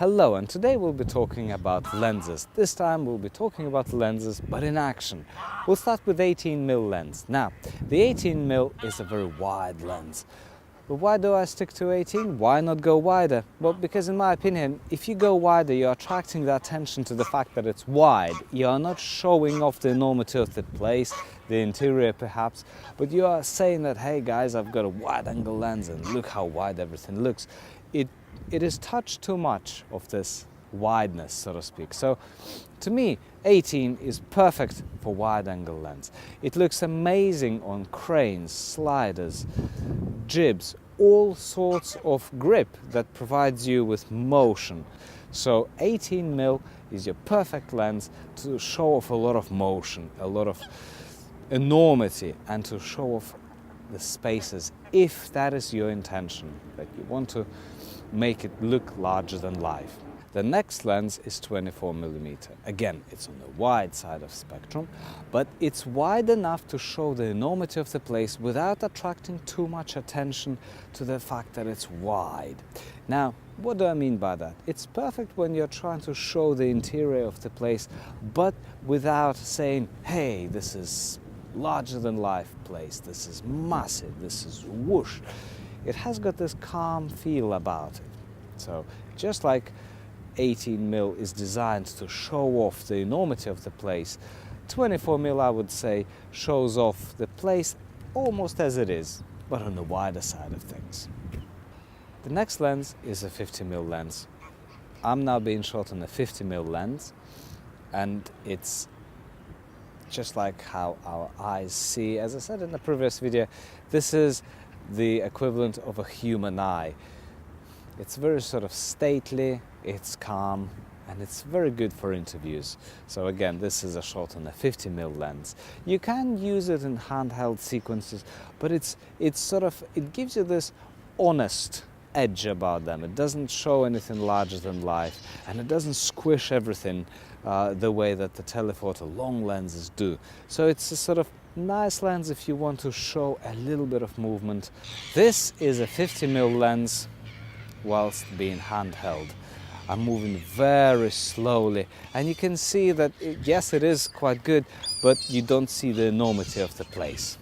Hello, and today we'll be talking about lenses. This time we'll be talking about lenses, but in action. We'll start with 18mm lens. Now, the 18mm is a very wide lens. But why do I stick to 18? Why not go wider? Well, because in my opinion, if you go wider, you're attracting the attention to the fact that it's wide. You are not showing off the enormity of the place, the interior perhaps, but you are saying that, hey guys, I've got a wide-angle lens and look how wide everything looks. It is touched too much of this wideness, so to speak. So to me, 18 is perfect for wide-angle lens. It looks amazing on cranes, sliders, jibs, all sorts of grip that provides you with motion. So 18mm is your perfect lens to show off a lot of motion, a lot of enormity, and to show off the spaces, if that is your intention, that you want to make it look larger than life. The next lens is 24mm. Again, it's on the wide side of spectrum, but it's wide enough to show the enormity of the place without attracting too much attention to the fact that it's wide. Now, what do I mean by that? It's perfect when you're trying to show the interior of the place, but without saying, hey, this is larger than life place, this is massive, this is whoosh. It has got this calm feel about it. So just like 18mm is designed to show off the enormity of the place, 24mm, I would say, shows off the place almost as it is, but on the wider side of things. The next lens is a 50mm lens. I'm now being shot on a 50mm lens, and it's just like how our eyes see. As I said in the previous video, this is the equivalent of a human eye. It's very sort of stately, it's calm, and it's very good for interviews. So again, this is a shot on a 50mm lens. You can use it in handheld sequences, but it gives you this honest edge about them. It doesn't show anything larger than life, and it doesn't squish everything the way that the telephoto long lenses do. So it's a sort of nice lens if you want to show a little bit of movement. This is a 50mm lens whilst being handheld. I'm moving very slowly, and you can see that yes, it is quite good, but you don't see the enormity of the place.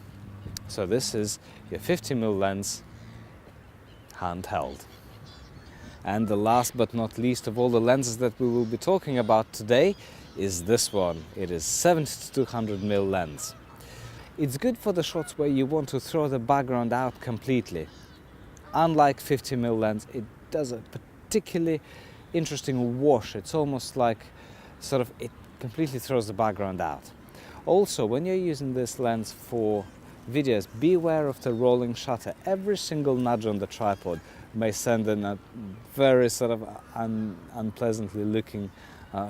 So this is your 50mm lens handheld. And the last but not least of all the lenses that we will be talking about today is this one. It is 70-200mm lens. It's good for the shots where you want to throw the background out completely. Unlike 50mm lens, it does a particularly interesting wash. It's almost like it completely throws the background out. Also, when you're using this lens for videos, beware of the rolling shutter. Every single nudge on the tripod may send in a very unpleasantly looking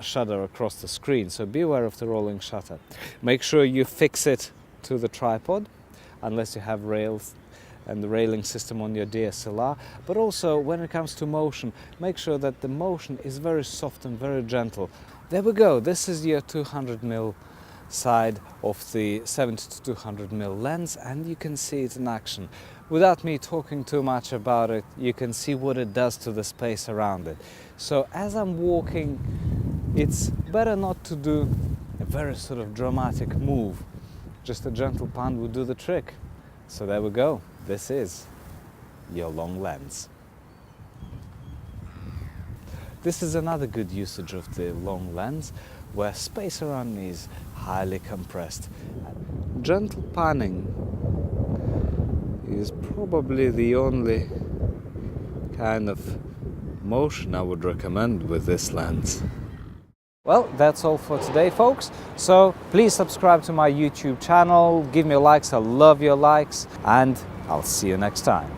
shutter across the screen. So beware of the rolling shutter. Make sure you fix it to the tripod, unless you have rails and the railing system on your DSLR. But also, when it comes to motion, make sure that the motion is very soft and very gentle. There we go. This is your 200mm side of the 70-200mm lens, and you can see it in action. Without me talking too much about it, you can see what it does to the space around it. So as I'm walking, it's better not to do a very sort of dramatic move. Just a gentle pan would do the trick. So there we go. This is your long lens. This is another good usage of the long lens, where space around me is highly compressed. Gentle panning is probably the only kind of motion I would recommend with this lens. Well, that's all for today, folks. So please subscribe to my YouTube channel, give me likes, I love your likes, and I'll see you next time.